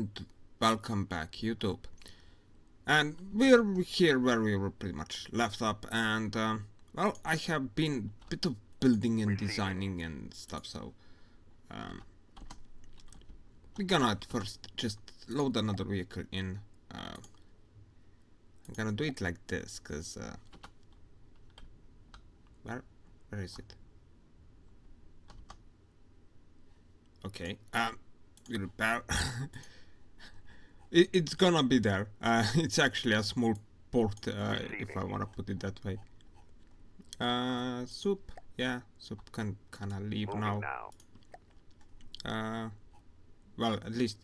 and welcome back YouTube. And we're here where we were pretty much left up, and well, I have been a bit of building and designing and stuff, so we're gonna at first just load another vehicle in. I'm gonna do it like this, cause where is it? Okay, repair. It's gonna be there. It's actually a small port, if I wanna put it that way. Soup, yeah, soup can kinda leave now. Well, at least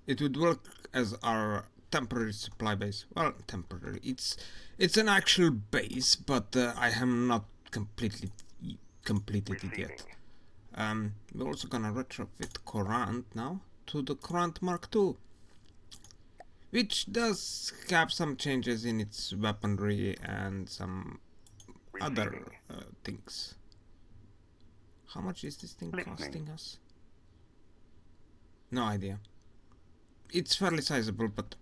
it would work as our temporary supply base. Well, temporary. It's an actual base, but I have not completely completed it yet. We're also gonna retrofit Courant now to the Courant Mark II, which does have some changes in its weaponry and some other things. How much is this thing costing us? No idea. It's fairly sizable, but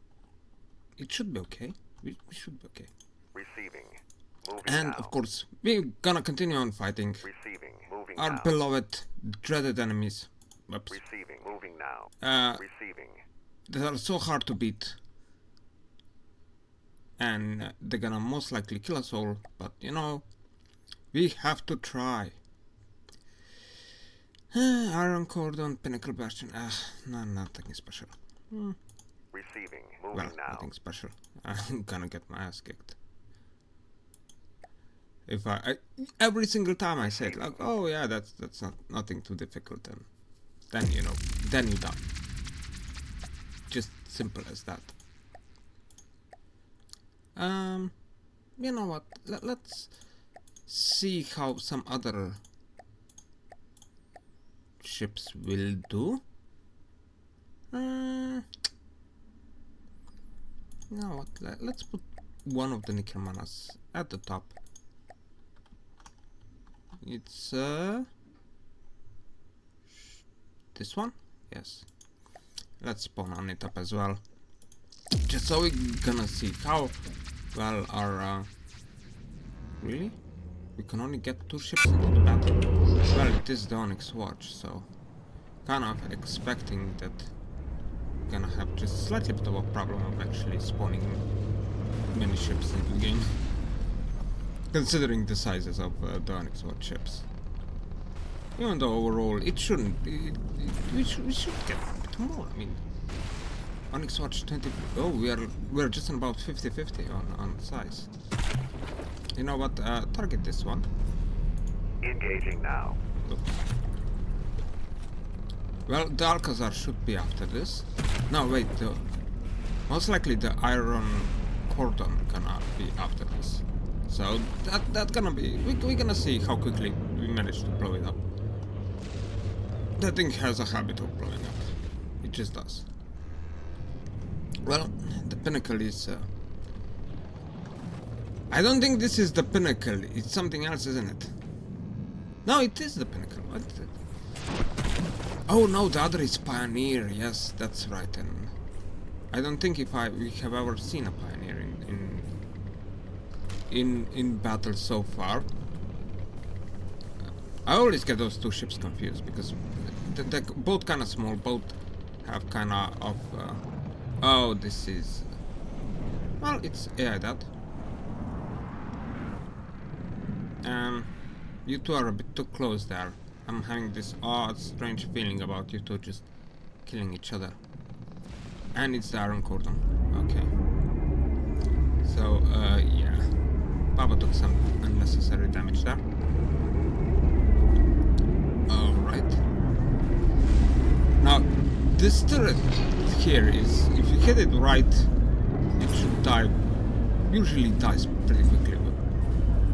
it should be okay. We should be okay. And of course, we're gonna continue on fighting our beloved, dreaded enemies. Whoops. That are so hard to beat. And they're gonna most likely kill us all, but you know, we have to try. Iron Cordon, Pinnacle Bastion, no, nothing special. Well, nothing special. I'm gonna get my ass kicked. If I every single time I say it, like, oh yeah, that's not nothing too difficult, then you know, then you die. Just simple as that. You know what? Let's see how some other ships will do. You know what? Let's put one of the Necromanas at the top. It's this one? Yes. Let's spawn on it up as well. Just so we're gonna see how well our really? We can only get 2 ships into the battle. Well, it is the Onyx Watch, so kind of expecting that we're gonna have just slightly bit of a problem of actually spawning many ships into the game. Considering the sizes of the Onyx Watch ships. Even though overall it shouldn't. We should get a bit more. I mean, Onyx Watch 20. Oh, we're just about 50-50 on size. You know what? Target this one. Engaging now. Oops. Well, the Alcazar should be after this. No, wait. Most likely the Iron Cordon gonna be after this. So that's gonna be. We're gonna see how quickly we manage to blow it up. That thing has a habit of blowing up. It just does. Well, the Pinnacle is. I don't think this is the Pinnacle. It's something else, isn't it? No, it is the Pinnacle. What? Oh no, the other is Pioneer. Yes, that's right. And I don't think we have ever seen a Pioneer in battle so far. I always get those 2 ships confused because they're both kind of small. Both have kind of. Oh, this is. Well, it's AI that. You two are a bit too close there. I'm having this odd, strange feeling about you two just killing each other. And it's the Iron Cordon. Okay. So, yeah. Papa took some unnecessary damage there. Alright. Now, this turret here is, if you hit it right, it should die. Usually dies pretty quickly.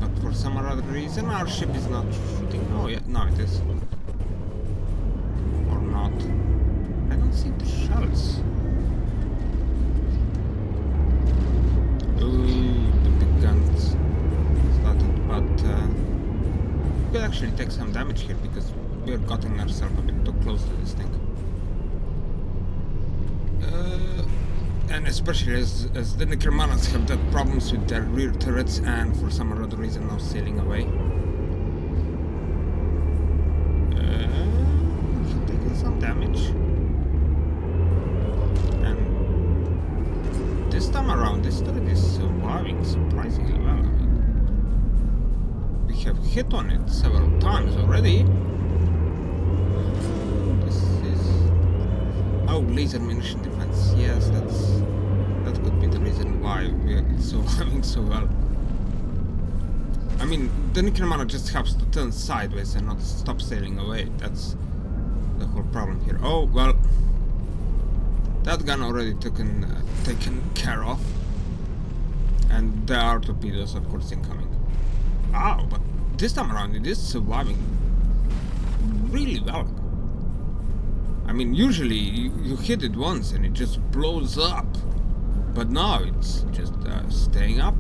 But for some other reason, our ship is not shooting. Oh, yeah, now it is. Or not. I don't see the shells. Ooh, the big guns started, but we could actually take some damage here because we're getting ourselves a bit too close to this thing. especially as the Necromanas have that problems with their rear turrets and for some or other reason now sailing away. Taking some damage. And this time around, this turret is surviving surprisingly well. I mean, we have hit on it several times already. Oh, laser munition defense. Yes, that could be the reason why we are surviving so well. I mean, the Necromana just has to turn sideways and not stop sailing away. That's the whole problem here. Oh, well, that gun already taken care of. And there are torpedoes, of course, incoming. Oh, but this time around it is surviving really well. I mean, usually you hit it once and it just blows up, but now it's just staying up.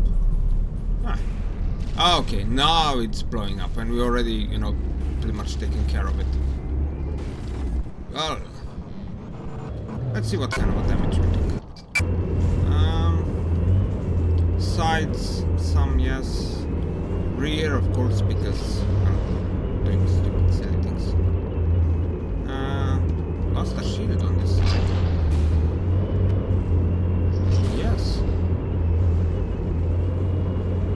Ah, okay, now it's blowing up, and we already, you know, pretty much taking care of it. Well, let's see what kind of damage we took. Sides, some yes. Rear, of course, because I'm doing stupid silly things. Lost a shield on this side. Yes.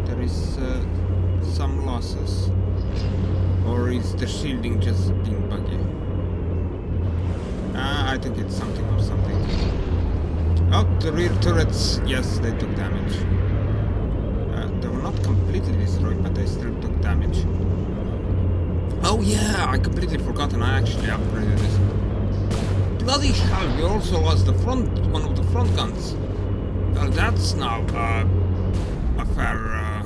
There is some losses. Or is the shielding just being buggy? I think it's something or something. Oh, the rear turrets, yes, they took damage. They were not completely destroyed, but they still took damage. Oh yeah, I completely forgotten, I actually upgraded this. Bloody hell, we also lost the one of the front guns. Well, that's now a fair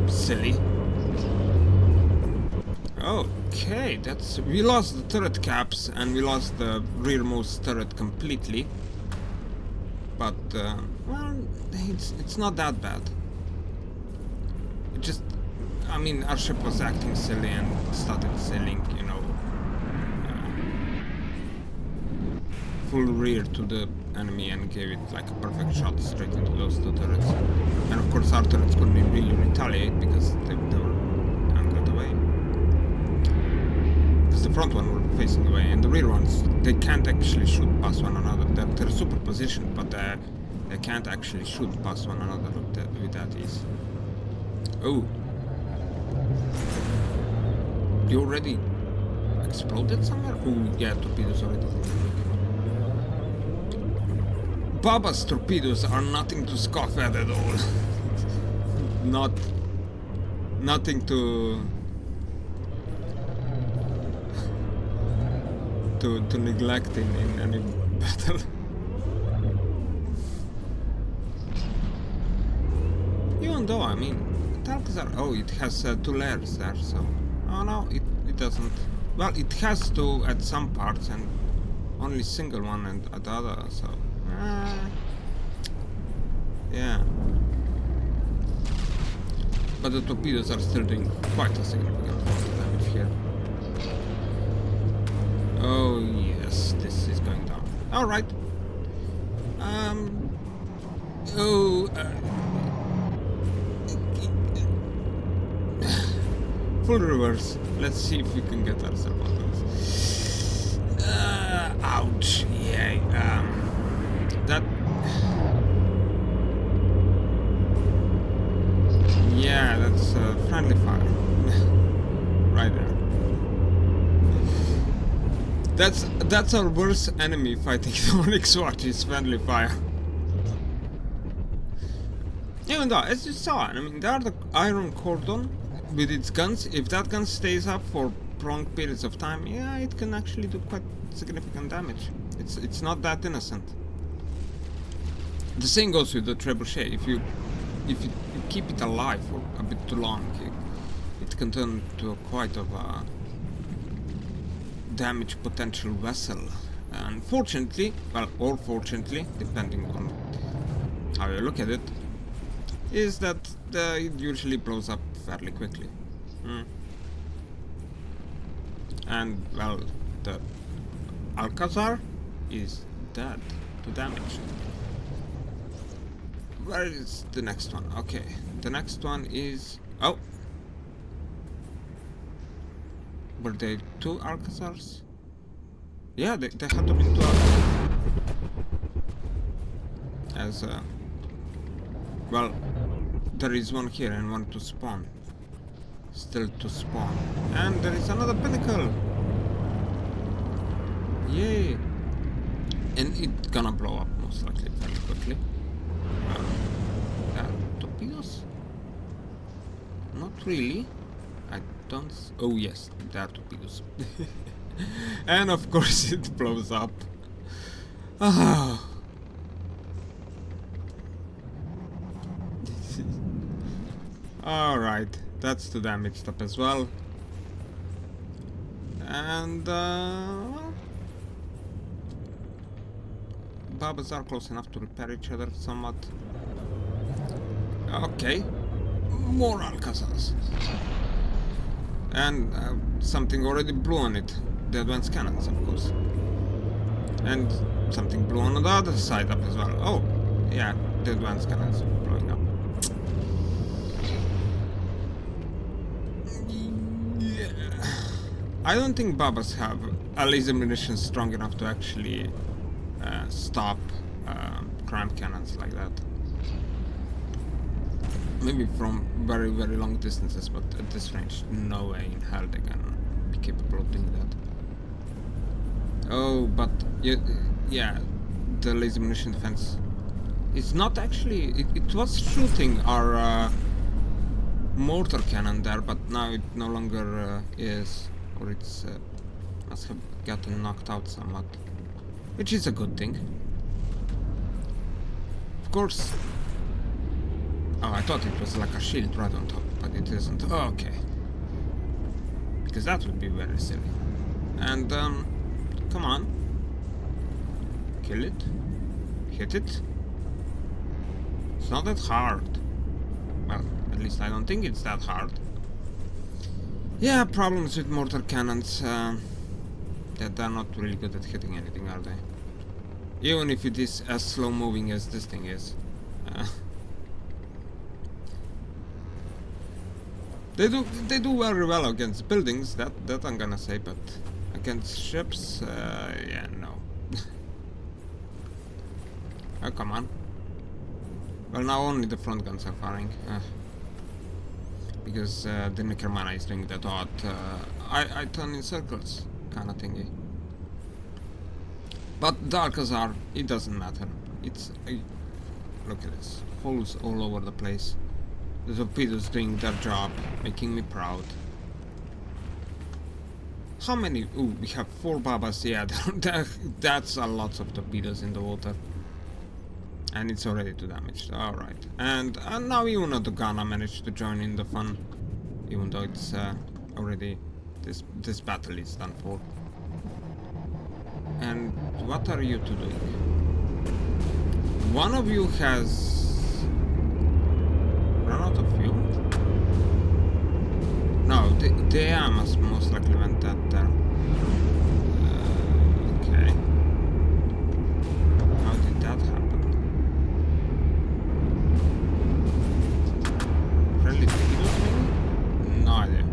silly. Okay, we lost the turret caps and we lost the rearmost turret completely. But well, it's not that bad. It just, I mean, our ship was acting silly and started sailing, you know, full rear to the enemy and gave it like a perfect shot straight into those two turrets. And of course our turrets couldn't really retaliate because they were angled away. Because the front one were facing away and the rear ones, they can't actually shoot past one another. They're superpositioned, but they can't actually shoot past one another with that ease. Oh. You already exploded somewhere? Oh yeah, torpedoes already. Baba's torpedoes are nothing to scoff at all. Nothing to neglect in any battle. Even though, I mean, Talcazar, oh, it has 2 layers there, so... Oh no, it doesn't. Well, it has 2 at some parts and only single one at the other, so... yeah. But the torpedoes are still doing quite a significant amount of damage here. Oh yes, this is going down. Alright. Full reverse. Let's see if we can get ourselves out of this. Ouch. Yeah. That. Yeah, that's friendly fire. Right there. That's our worst enemy fighting the Onyx Watch is friendly fire. Even though, as you saw, I mean, there are the Iron Cordon with its guns. If that gun stays up for prolonged periods of time, yeah, it can actually do quite significant damage. It's not that innocent. The same goes with the trebuchet. If you keep it alive for a bit too long, it can turn to quite of a damage potential vessel. Unfortunately, well, or fortunately, depending on how you look at it, is that it usually blows up fairly quickly. And, well, the Alcazar is dead. to damage. Where is the next one? Okay, the next one is... Oh! Were they 2 Alcazars? Yeah, they had to be 2 Alcazars. As well, there is one here and one to spawn. Still to spawn. And there is another pinnacle! Yay! And it's gonna blow up most likely very quickly. Torpedoes? Not really. I don't... Oh yes, they are torpedoes. And of course it blows up. Ah. Alright, that's the damaged up as well. And Babas are close enough to repair each other somewhat. Okay, more Alcazars. And something already blew on it. The advanced cannons, of course. And something blew on the other side up as well. Oh, yeah, the advanced cannons blowing up. Yeah. I don't think Babas have a laser munition strong enough to actually stop crime cannons like that. Maybe from very, very long distances, but at this range, no way in hell they can be capable of doing that. Oh, but yeah, the laser munition defense. It's not actually. It was shooting our mortar cannon there, but now it no longer is, or it's must have gotten knocked out somewhat, which is a good thing. Of course. Oh, I thought it was like a shield right on top, but it isn't. Oh, okay. Because that would be very silly. And, come on. Kill it. Hit it. It's not that hard. Well, at least I don't think it's that hard. Yeah, problems with mortar cannons. That they're not really good at hitting anything, are they? Even if it is as slow moving as this thing is. They do very well against buildings, that I'm gonna say, but against ships, yeah, no. Oh, come on. Well, now only the front guns are firing. Because the Necromana is doing that odd, I turn in circles kind of thingy. But the Alcazar, it doesn't matter. It's... look at this. Holes all over the place. The torpedoes doing their job, making me proud. How many? Ooh, we have 4 Babas. Yeah, that's a lot of torpedoes in the water. And it's already 2 damaged. Alright. And now even the Ghana managed to join in the fun. Even though it's already... This battle is done for. And what are you two doing? One of you has... run out of fuel? No, the AI must most likely went that there. Okay. How did that happen? Friendly torpedoes maybe? No idea.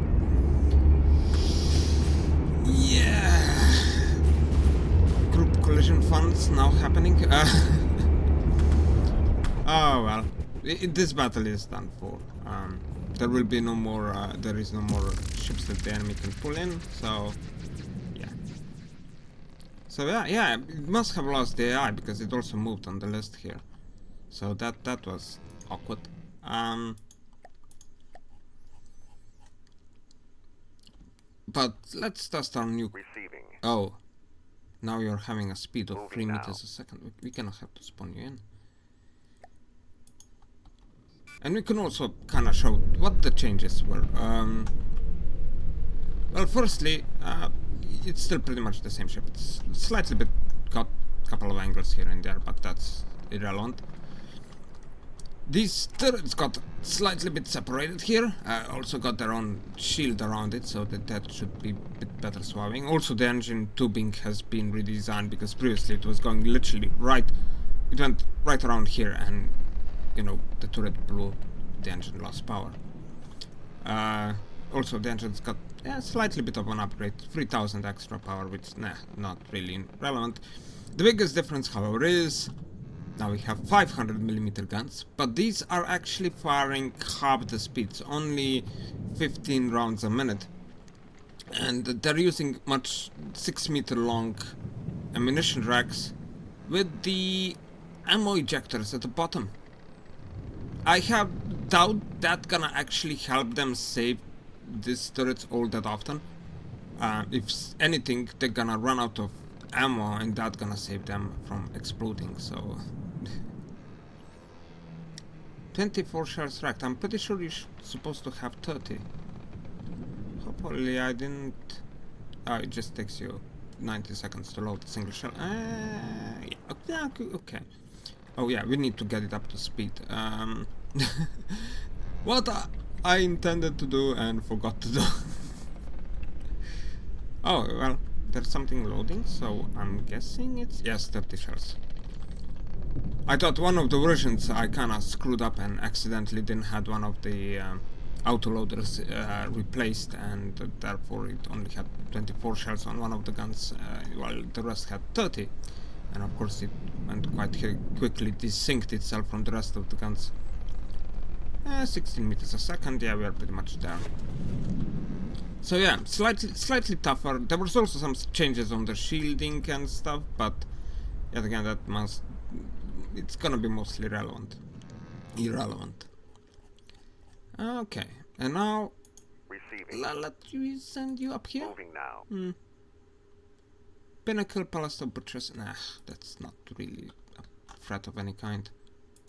Yeah. Group collision funds now happening. Oh well. This battle is done for. There will be no more, there is no more ships that the enemy can pull in, so yeah. So yeah, it must have lost the AI because it also moved on the list here. So that was awkward. But let's test our new... Receiving. Oh, now you're having a speed of Moving 3 now. meters a second. We cannot have to spawn you in. And we can also kind of show what the changes were. Well, firstly, it's still pretty much the same ship. It's slightly bit got a couple of angles here and there, but that's irrelevant. These turrets got slightly bit separated here. Also got their own shield around it, so that should be a bit better swerving. Also, the engine tubing has been redesigned because previously it was going literally right. It went right around here, and you know the turret blew. The engine lost power. Also, the engine's got slightly bit of an upgrade, 3000 extra power, which not really relevant. The biggest difference, however, is now we have 500mm guns, but these are actually firing half the speeds, only 15 rounds a minute, and they're using much 6-meter long ammunition racks with the ammo ejectors at the bottom. I have doubt that gonna actually help them save these turrets all that often. If anything, they're gonna run out of ammo, and that's gonna save them from exploding. So 24 shells racked. I'm pretty sure you're supposed to have 30. Hopefully I didn't. Oh, it just takes you 90 seconds to load a single shell. Yeah, okay. Oh yeah, we need to get it up to speed. What I intended to do and forgot to do. Oh, well, there's something loading, so I'm guessing it's... yes, 30 shells. I thought one of the versions I kinda screwed up and accidentally didn't had one of the autoloaders replaced, and therefore it only had 24 shells on one of the guns, while the rest had 30. And of course it went quite quickly, desynced itself from the rest of the guns. 16 meters a second, yeah, we are pretty much there. So yeah, slightly tougher. There was also some changes on the shielding and stuff, but yet again, it's gonna be mostly irrelevant. Okay, and now let me send you up here. Moving now. Pinnacle Palace of Butchers. Nah, that's not really a threat of any kind.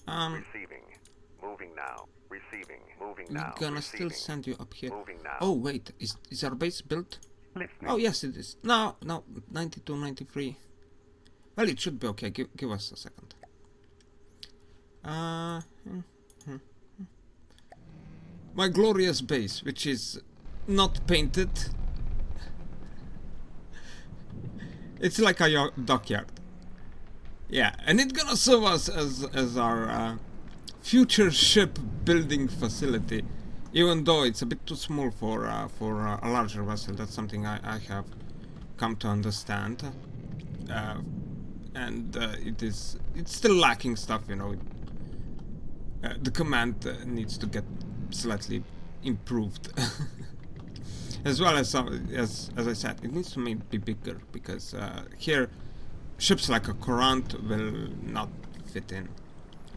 Receiving. Moving now. Receiving. Moving now. We're gonna Receiving. still send you up here. Moving now. Oh wait, is our base built? Listening. Oh yes, it is. No, 92, 93. Well, it should be okay. Give us a second. My glorious base, which is not painted. It's like a dockyard. Yeah, and it's gonna serve us as our future ship building facility, even though it's a bit too small for a larger vessel. That's something I have come to understand, and it's still lacking stuff, you know. The command needs to get slightly improved. As well as I said, it needs to be bigger, because here ships like a Courant will not fit in.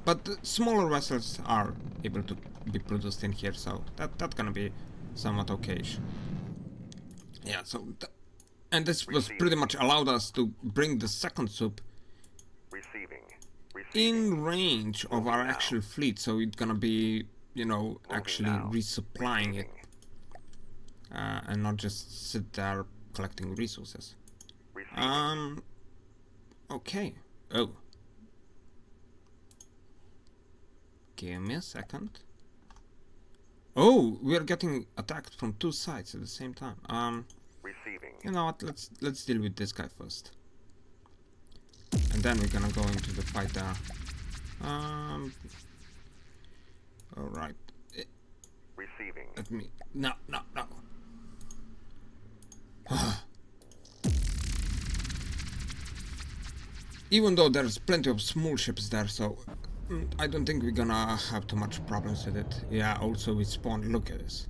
But smaller vessels are able to be produced in here, so that's gonna be somewhat okayish. Yeah, so and this was pretty much allowed us to bring the second soup in range of our actual fleet, so it's gonna be, you know, actually resupplying it. And not just sit there collecting resources. Okay. Oh. Give me a second. Oh, we are getting attacked from two sides at the same time. You know what? Let's deal with this guy first, and then we're gonna go into the fight there. All right. Let me. No. Even though there's plenty of small ships there, so I don't think we're gonna have too much problems with it. Yeah, also we spawned. Look at this.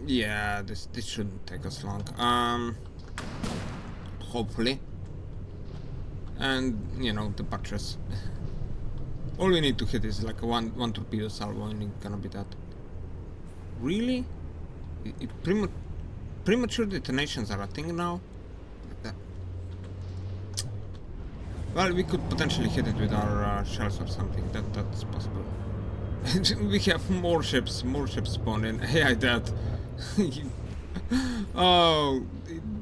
Yeah, this shouldn't take us long. Hopefully. And you know, the buttress. All we need to hit is like one torpedo salvo, and it's gonna be that. Really? Premature detonations are a thing now? Well, we could potentially hit it with our shells or something. That's possible. We have more ships spawned in. Hey, I did. Oh,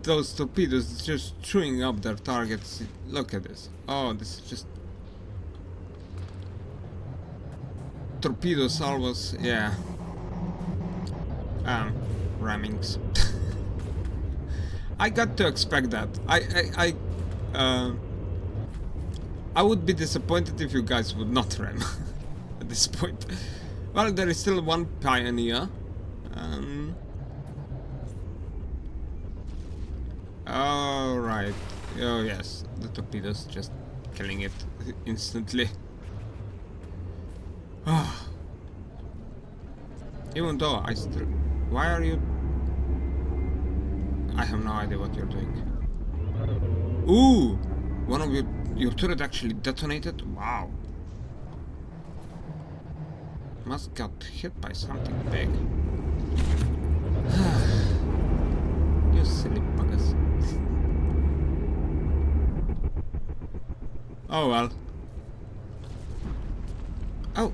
those torpedoes just chewing up their targets. Look at this. Oh, this is just torpedo salvos. Yeah. Rammings. I got to expect that. I would be disappointed if you guys would not ram at this point. Well, there is still one pioneer. Alright. Oh yes, the torpedoes just killing it instantly. Even though I still... Why are you... I have no idea what you're doing. Ooh! One of your turret actually detonated? Wow. Must got hit by something big. You silly buggers. Oh well. Oh.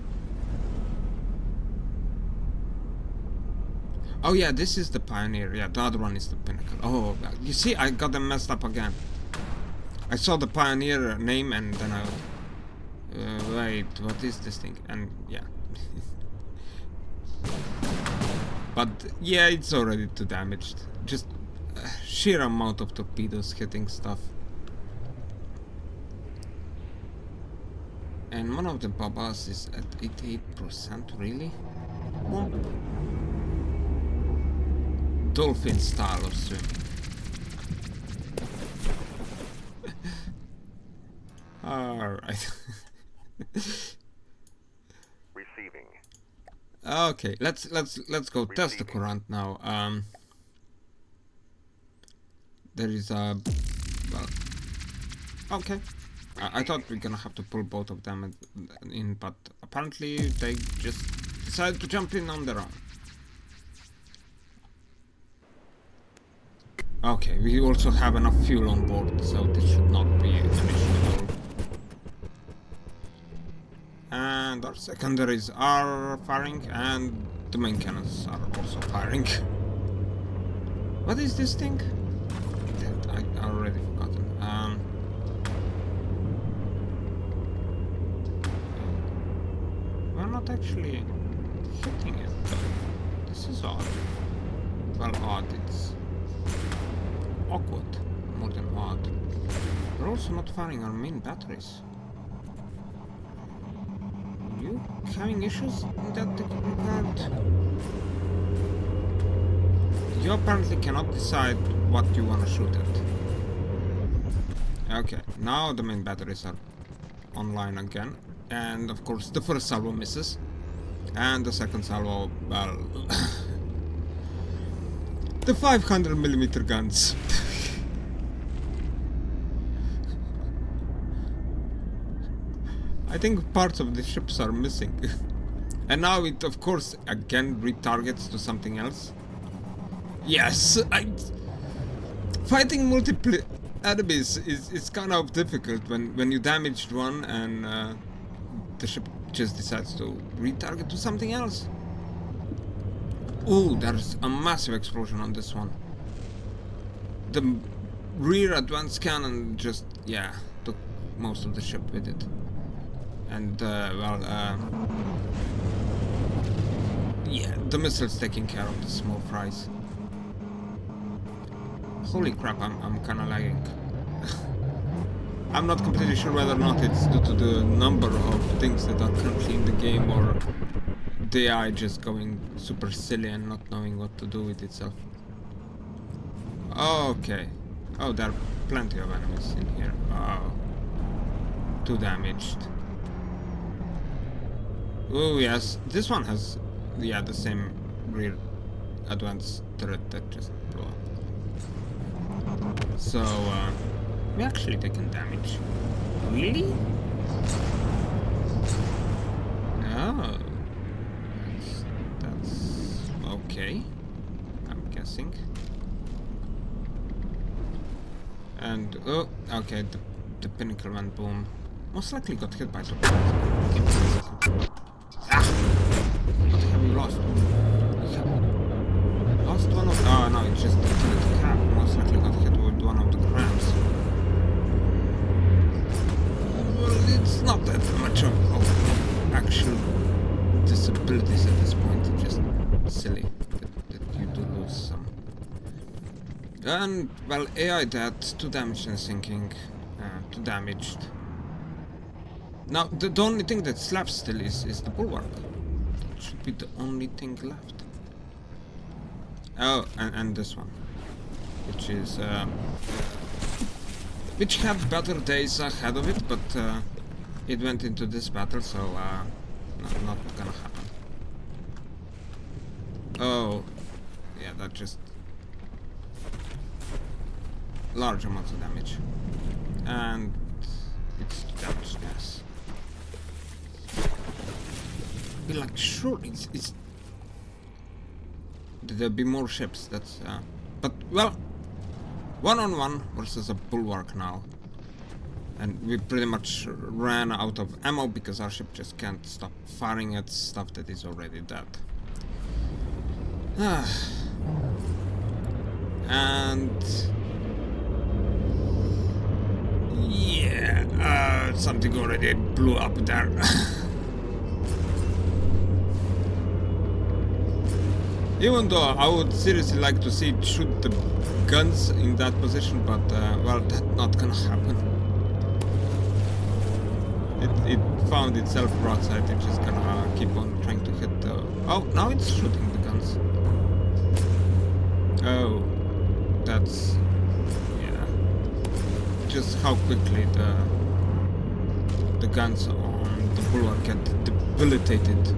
Oh yeah, this is the Pioneer. Yeah, the other one is the Pinnacle. Oh, you see, I got them messed up again. I saw the Pioneer name and then I... wait, what is this thing? And yeah. But yeah, it's already too damaged. Just sheer amount of torpedoes hitting stuff. And one of the Babas is at 88%, really? Womp. Dolphin style of swimming. Alright. Receiving. Okay, let's go test the current now. There is a... well... Okay. I thought we are gonna have to pull both of them in, but apparently they just decided to jump in on their own. Okay, we also have enough fuel on board, so this should not be an issue at all. And our secondaries are firing, and the main cannons are also firing. What is this thing? I already forgotten. We're not actually hitting it. This is odd. Well, odd, it's awkward, more than odd. We're also not firing our main batteries. Are you having issues in that regard? You apparently cannot decide what you want to shoot at. Okay, now the main batteries are online again. And of course the first salvo misses. And the second salvo, well... the 500mm guns. I think parts of the ships are missing. And now it of course again retargets to something else. Yes, fighting multiple enemies is kind of difficult when you damaged one and the ship just decides to retarget to something else. Ooh, there's a massive explosion on this one. The rear advanced cannon just, yeah, took most of the ship with it. And, yeah, the missile's taking care of the small fries. Holy crap, I'm kinda lagging. I'm not completely sure whether or not it's due to the number of things that are currently in the game or the AI just going super silly and not knowing what to do with itself. Okay. Oh, there are plenty of enemies in here. Oh. Too damaged. Oh yes, this one has, yeah, the same rear advanced turret that just blew up. So, we actually taken damage. Really? Oh. That's okay, I'm guessing. And, oh, okay, the Pinnacle went boom. Most likely got hit by torpedoes. Give me a second. Ah! What have we lost? Lost one of... oh no, it's just the turret cap. Most likely got hit with one of the crabs. Well, it's not that much of actual disabilities at this point. It's just silly that you do lose some. And, well, AI dead, 2 damage and sinking, 2 damaged. Now, the only thing that's left still is the bulwark. That should be the only thing left. Oh, and this one. Which is, which had better days ahead of it, but, it went into this battle, so, not gonna happen. Oh, yeah, that just... large amounts of damage. And it's damage, yes. Be like, sure, it's... There'll be more ships, that's, but, well, 1-on-1 versus a bulwark now. And we pretty much ran out of ammo because our ship just can't stop firing at stuff that is already dead. And... yeah, something already blew up there. Even though I would seriously like to see it shoot the guns in that position, but, well, that's not gonna happen. It found itself broadside, it's just gonna keep on trying to hit the... oh, now it's shooting the guns. Oh, that's... yeah. Just how quickly the guns on the bulwark get debilitated.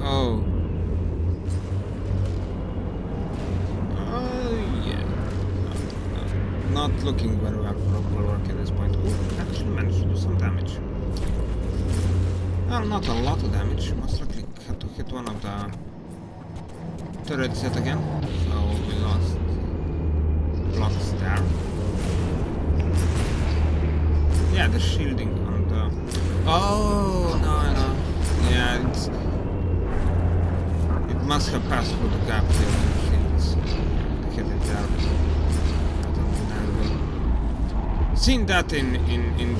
Oh. Yeah. Not looking very well for a bulwark at this point. Oh, actually managed to do some damage. Well, not a lot of damage. Most likely had to hit one of the turrets yet again. So we lost blocks there. Yeah, the shielding on the... oh, no. Yeah, it's... it must have passed through the gap here. Shields. Hit it there. Seen that in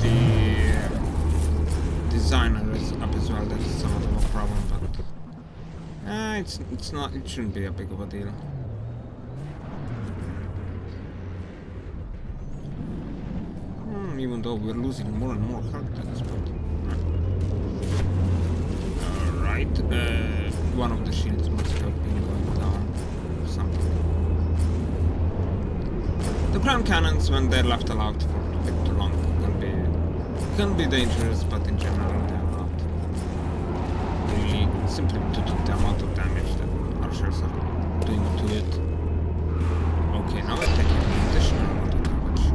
the designer up as well. That's somewhat of a problem, but it's not. It shouldn't be a big of a deal. Even though we're losing more and more health at this point. All right. One of the shields must have been going down or something. The ground cannons, when they're left aloud for a bit too long, can be dangerous, but in general they're not. Really, simply due to the amount of damage that archers are doing to it. Okay, now we're taking an additional amount of damage.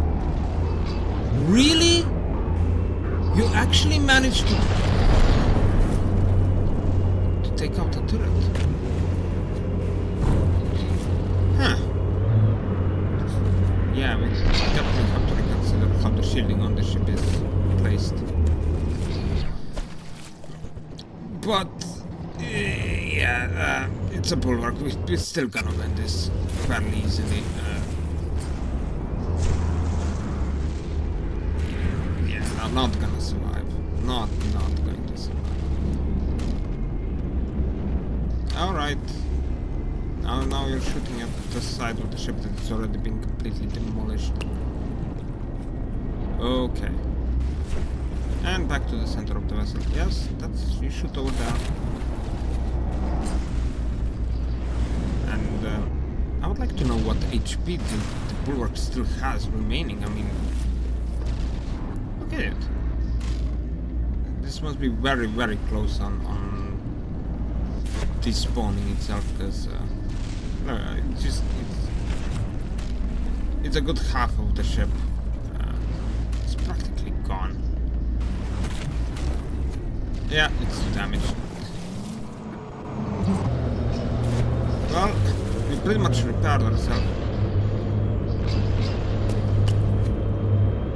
Really? You actually managed to take out a turret? Huh. Yeah, we definitely have to reconsider how the shielding on the ship is placed. But, yeah, it's a bulwark. We're still gonna win this fairly easily. Yeah, not gonna survive. Not going to survive. Alright. Now you're shooting at the side of the ship that is already been completely demolished. Okay. And back to the center of the vessel. Yes, you shoot over there. And I would like to know what HP the bulwark still has remaining. I mean, look at it. This must be very, very close on despawning itself, because it's a good half of the ship. It's practically gone. Yeah, it's damaged. Well, we pretty much repaired ourselves.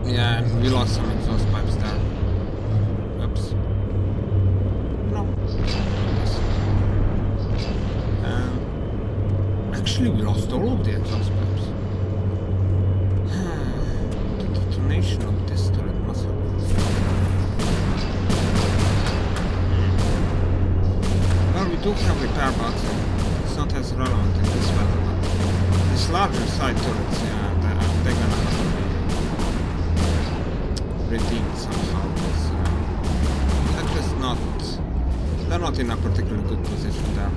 Yeah, and we lost some exhaust pipes there. Oops. No. Actually, we lost all of the exhaust pipes. The detonation of this turret must have... Well, we do have repair box. It's not as relevant in this battle, but larger side turrets, yeah, they're gonna have to be redeemed somehow. They're just not. They're not in a particularly good position there.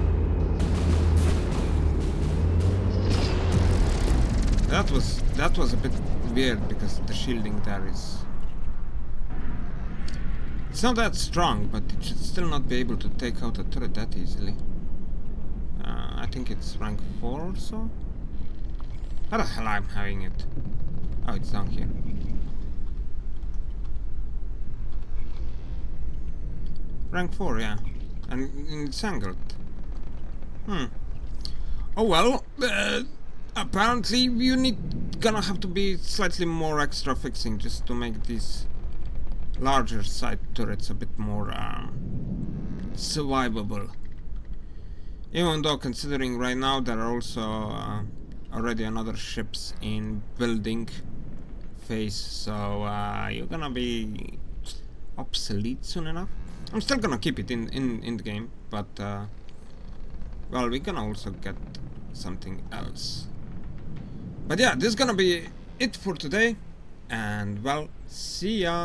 That was a bit weird because the shielding there is. It's not that strong, but it should still not be able to take out a turret that easily. I think it's rank 4 or so. How the hell I'm having it? Oh, it's down here. Rank 4, yeah. And it's angled. Oh well, apparently you gonna have to be slightly more extra fixing just to make these larger side turrets a bit more survivable. Even though, considering right now there are also already another ships in building phase, so you're gonna be obsolete soon enough. I'm still gonna keep it in the game, but well, we're gonna also get something else. But yeah, this is gonna be it for today, and well, see ya!